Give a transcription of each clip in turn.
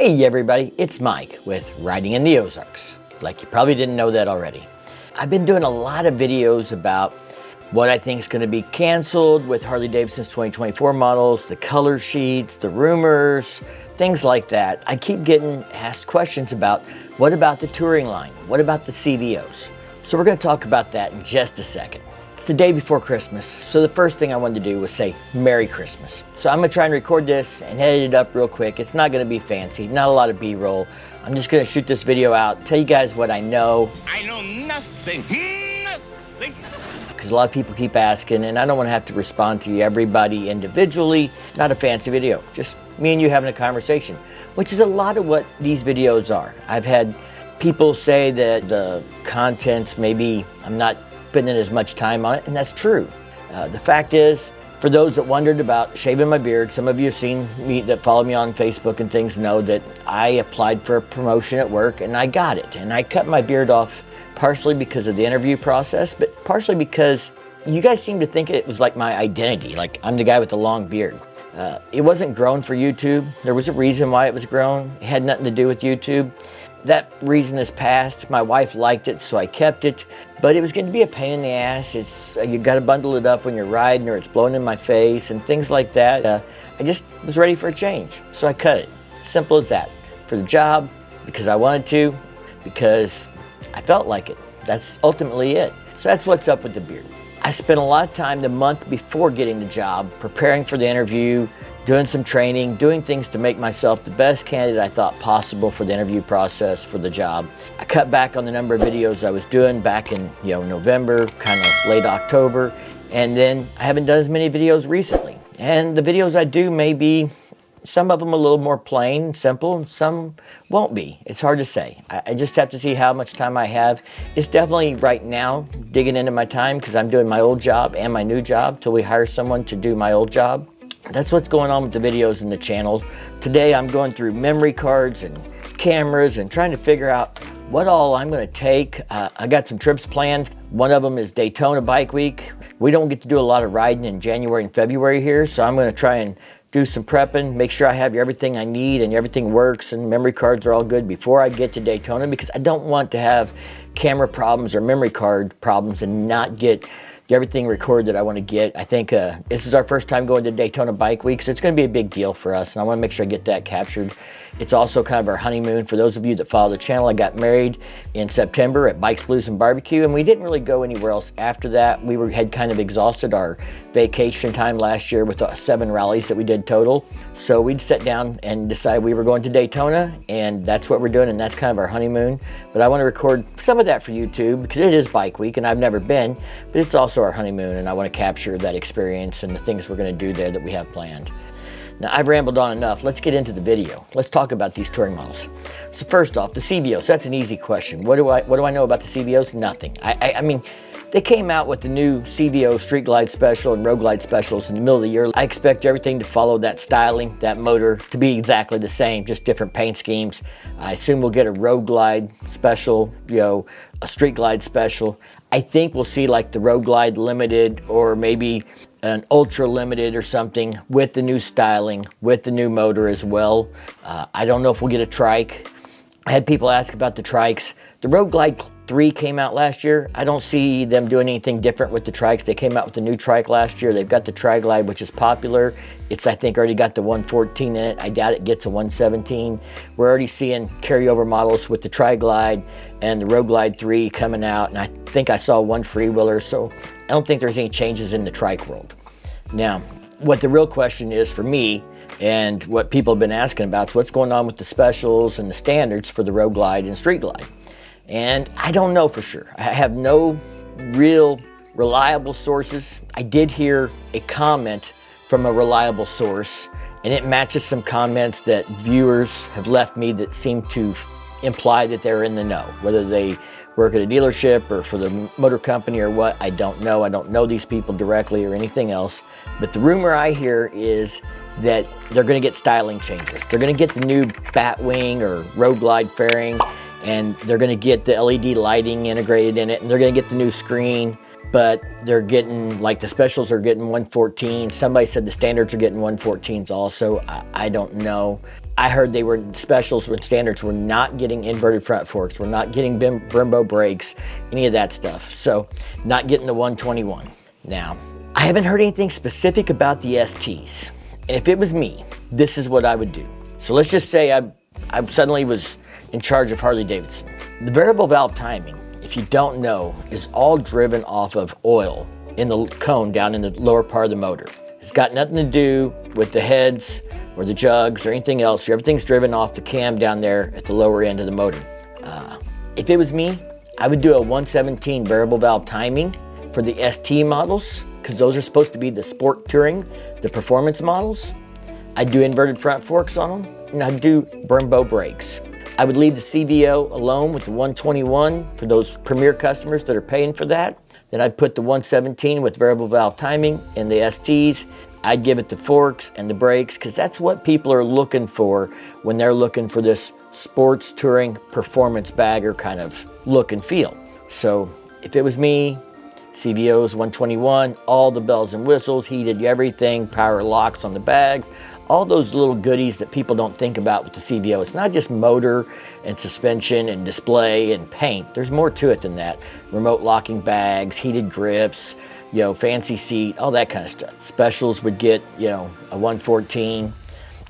Hey everybody, it's Mike with Riding in the Ozarks, like you probably didn't know that already. I've been doing a lot of videos about what I think is going to be canceled with Harley Davidson's 2024 models, the color sheets, the rumors, things like that. I keep getting asked questions about what about the touring line? What about the CVOs? So we're going to talk about that in just a second. It's the day before Christmas, so the first thing I wanted to do was say Merry Christmas. So I'm going to try and record this and edit it up real quick. It's not going to be fancy, not a lot of B-roll. I'm just going to shoot this video out, tell you guys what I know. I know nothing. Because a lot of people keep asking, and I don't want to have to respond to everybody individually. Not a fancy video, just me and you having a conversation, which is a lot of what these videos are. I've had people say that the contents, maybe I'm not spending as much time on it, and that's true. The fact is, for those that wondered about shaving my beard, some of you have seen me that follow me on Facebook and things know that I applied for a promotion at work and I got it. And I cut my beard off partially because of the interview process, but partially because you guys seem to think it was like my identity, like I'm the guy with the long beard. It wasn't grown for YouTube. There was a reason why it was grown. It had nothing to do with YouTube. That reason is past. My wife liked it, so I kept it. But it was going to be a pain in the ass. It's you got to bundle it up when you're riding, or it's blowing in my face and things like that. I just was ready for a change, so I cut it. Simple as that. For the job, because I wanted to, because I felt like it. That's ultimately it. So that's what's up with the beard. I spent a lot of time the month before getting the job preparing for the interview, doing some training, doing things to make myself the best candidate I thought possible for the interview process for the job. I cut back on the number of videos I was doing back in November, kind of late October, and then I haven't done as many videos recently. And the videos I do may be, some of them a little more plain, simple, and some won't be. It's hard to say. I just have to see how much time I have. It's definitely right now digging into my time because I'm doing my old job and my new job till we hire someone to do my old job. That's what's going on with the videos and the channel. Today I'm going through memory cards and cameras and trying to figure out what all I'm going to take. I got some trips planned. One of them is Daytona Bike Week. We don't get to do a lot of riding in January and February here, so I'm going to try and do some prepping, make sure I have everything I need and everything works and memory cards are all good before I get to Daytona, because I don't want to have camera problems or memory card problems and not get everything recorded that I want to get. I think this is our first time going to Daytona Bike Week, so it's going to be a big deal for us, and I want to make sure I get that captured. It's also kind of our honeymoon. For those of you that follow the channel, I got married in September at Bikes, Blues, and Barbecue, and we didn't really go anywhere else after that. We had kind of exhausted our vacation time last year with the 7 rallies that we did total. So we'd sit down and decide we were going to Daytona, and that's what we're doing, and that's kind of our honeymoon. But I want to record some of that for YouTube because it is Bike Week, and I've never been, but it's also our honeymoon, and I want to capture that experience and the things we're going to do there that we have planned. Now, I've rambled on enough. Let's get into the video. Let's talk about these touring models. So first off, the CVOs. That's an easy question. What do I know about the CVOs? Nothing. I mean, they came out with the new CVO Street Glide Special and Road Glide Specials in the middle of the year. I expect everything to follow that styling, that motor, to be exactly the same, just different paint schemes. I assume we'll get a Road Glide Special, a Street Glide Special. I think we'll see like the Road Glide Limited or maybe an Ultra Limited or something with the new styling, with the new motor as well. I don't know if we'll get a trike. I had people ask about the trikes. The Road Glide 3 came out last year. I don't see them doing anything different with the trikes. They came out with the new trike last year. They've got the Tri-Glide, which is popular. It's, I think, already got the 114 in it. I doubt it gets a 117. We're already seeing carryover models with the Tri-Glide and the Road Glide 3 coming out, and I think I saw one freewheeler, so I don't think there's any changes in the trike world. Now, what the real question is for me, and what people have been asking about, is what's going on with the specials and the standards for the Road Glide and Street Glide. And I don't know for sure. I have no real reliable sources. I did hear a comment from a reliable source, and it matches some comments that viewers have left me that seem to imply that they're in the know. Whether they work at a dealership or for the motor company or what, I don't know. I don't know these people directly or anything else. But the rumor I hear is that they're going to get styling changes. They're going to get the new Batwing or Road Glide fairing, and they're going to get the LED lighting integrated in it, and they're going to get the new screen. but they're getting, like the specials are getting 114. Somebody said the standards are getting 114s also. I don't know. I heard they were specials when standards were not getting inverted front forks, we're not getting Brembo brakes, any of that stuff. So not getting the 121. Now, I haven't heard anything specific about the STs. And if it was me, this is what I would do. So let's just say I suddenly was in charge of Harley Davidson. The variable valve timing, if you don't know, is all driven off of oil in the cone down in the lower part of the motor. It's got nothing to do with the heads or the jugs or anything else. Everything's driven off the cam down there at the lower end of the motor. If it was me, I would do a 117 variable valve timing for the ST models, because those are supposed to be the sport touring, the performance models. I'd do inverted front forks on them, and I'd do Brembo brakes. I would leave the CVO alone with the 121 for those premier customers that are paying for that. Then I'd put the 117 with variable valve timing in the STs. I'd give it the forks and the brakes, because that's what people are looking for when they're looking for this sports touring performance bagger kind of look and feel. So if it was me, CVOs 121, all the bells and whistles, heated everything, power locks on the bags, all those little goodies that people don't think about with the CVO. It's not just motor and suspension and display and paint. There's more to it than that. Remote locking bags, heated grips, fancy seat, all that kind of stuff. Specials would get, a 114.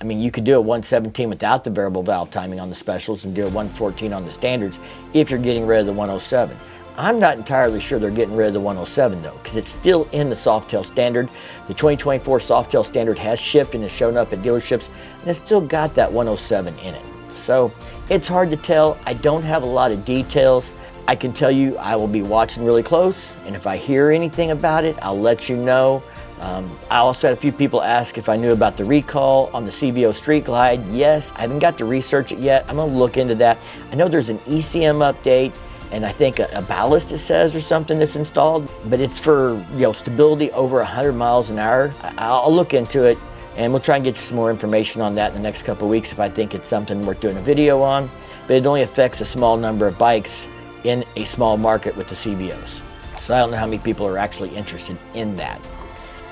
I mean, you could do a 117 without the variable valve timing on the specials and do a 114 on the standards if you're getting rid of the 107. I'm not entirely sure they're getting rid of the 107 though, because it's still in the Softail standard. The 2024 Softail standard has shipped and has shown up at dealerships, and it's still got that 107 in it. So it's hard to tell. I don't have a lot of details. I can tell you I will be watching really close, and if I hear anything about it, I'll let you know. I also had a few people ask if I knew about the recall on the CVO Street Glide. Yes, I haven't got to research it yet. I'm gonna look into that. I know there's an ECM update, and I think a ballast, it says, or something that's installed, but it's for stability over 100 miles an hour. I'll look into it, and we'll try and get you some more information on that in the next couple of weeks if I think it's something worth doing a video on. But it only affects a small number of bikes in a small market with the CVOs. So I don't know how many people are actually interested in that.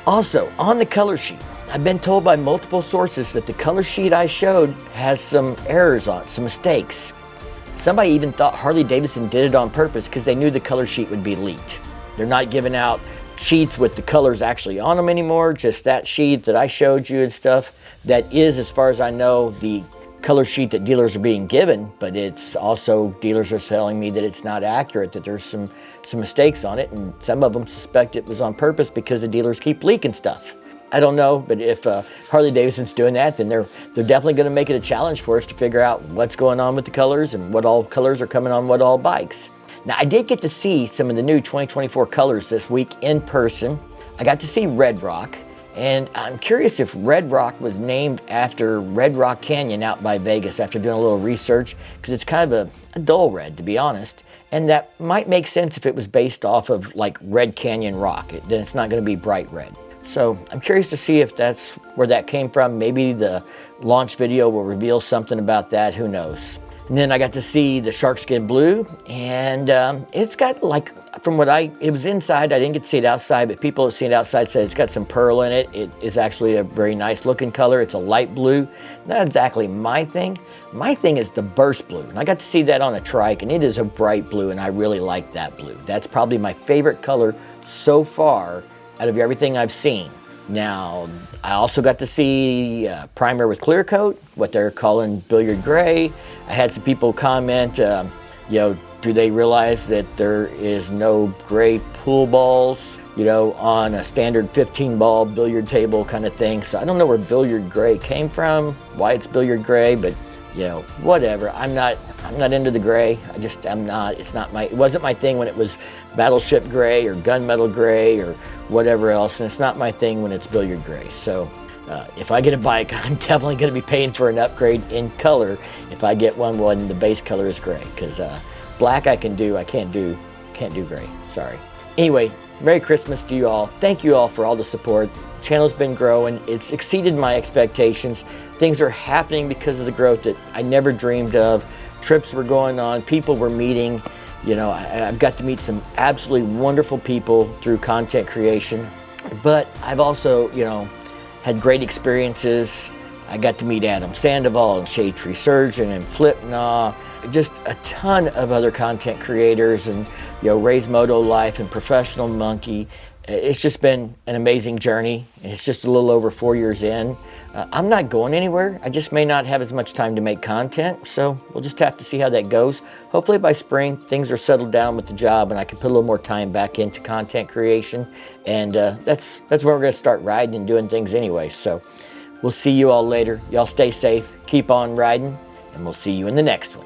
Also, on the color sheet, I've been told by multiple sources that the color sheet I showed has some errors on it, some mistakes. Somebody even thought Harley Davidson did it on purpose because they knew the color sheet would be leaked. They're not giving out sheets with the colors actually on them anymore, just that sheet that I showed you and stuff. That is, as far as I know, the color sheet that dealers are being given, but it's also, dealers are telling me that it's not accurate, that there's some mistakes on it, and some of them suspect it was on purpose because the dealers keep leaking stuff. I don't know, but if Harley Davidson's doing that, then they're definitely going to make it a challenge for us to figure out what's going on with the colors and what all colors are coming on what all bikes. Now, I did get to see some of the new 2024 colors this week in person. I got to see Red Rock, and I'm curious if Red Rock was named after Red Rock Canyon out by Vegas after doing a little research, because it's kind of a dull red, to be honest. And that might make sense if it was based off of like Red Canyon rock. Then it's not going to be bright red. So I'm curious to see if that's where that came from. Maybe the launch video will reveal something about that. Who knows? And then I got to see the shark skin blue, and it's got, like, from what it was inside. I didn't get to see it outside, but people who have seen it outside said it's got some pearl in it. It is actually a very nice looking color. It's a light blue. Not exactly my thing. My thing is the burst blue, and I got to see that on a trike, and it is a bright blue, and I really like that blue. That's probably my favorite color so far out of everything I've seen. Now, I also got to see primer with clear coat, what they're calling billiard gray. I had some people comment, do they realize that there is no gray pool balls, on a standard 15 ball billiard table kind of thing. So I don't know where billiard gray came from, why it's billiard gray, but whatever. I'm not into the gray. I'm not. It wasn't my thing when it was battleship gray or gunmetal gray or whatever else, and it's not my thing when it's billiard gray. So if I get a bike, I'm definitely going to be paying for an upgrade in color if I get one when the base color is gray, because black I can do. I can't do gray. Sorry. Anyway, Merry Christmas to you all. Thank you all for all the support. The channel's been growing. It's exceeded my expectations. Things are happening because of the growth that I never dreamed of. Trips were going on. People were meeting. You know, I've got to meet some absolutely wonderful people through content creation, but I've also, you know, had great experiences. I got to meet Adam Sandoval and Shade Tree Surgeon and Flipnaw, just a ton of other content creators, and, you know, Ray's Moto Life and Professional Monkey. It's just been an amazing journey, and it's just a little over 4 years in. I'm not going anywhere. I just may not have as much time to make content, so we'll just have to see how that goes. Hopefully by spring, things are settled down with the job and I can put a little more time back into content creation. And that's where we're gonna start riding and doing things anyway. So we'll see you all later. Y'all stay safe, keep on riding, and we'll see you in the next one.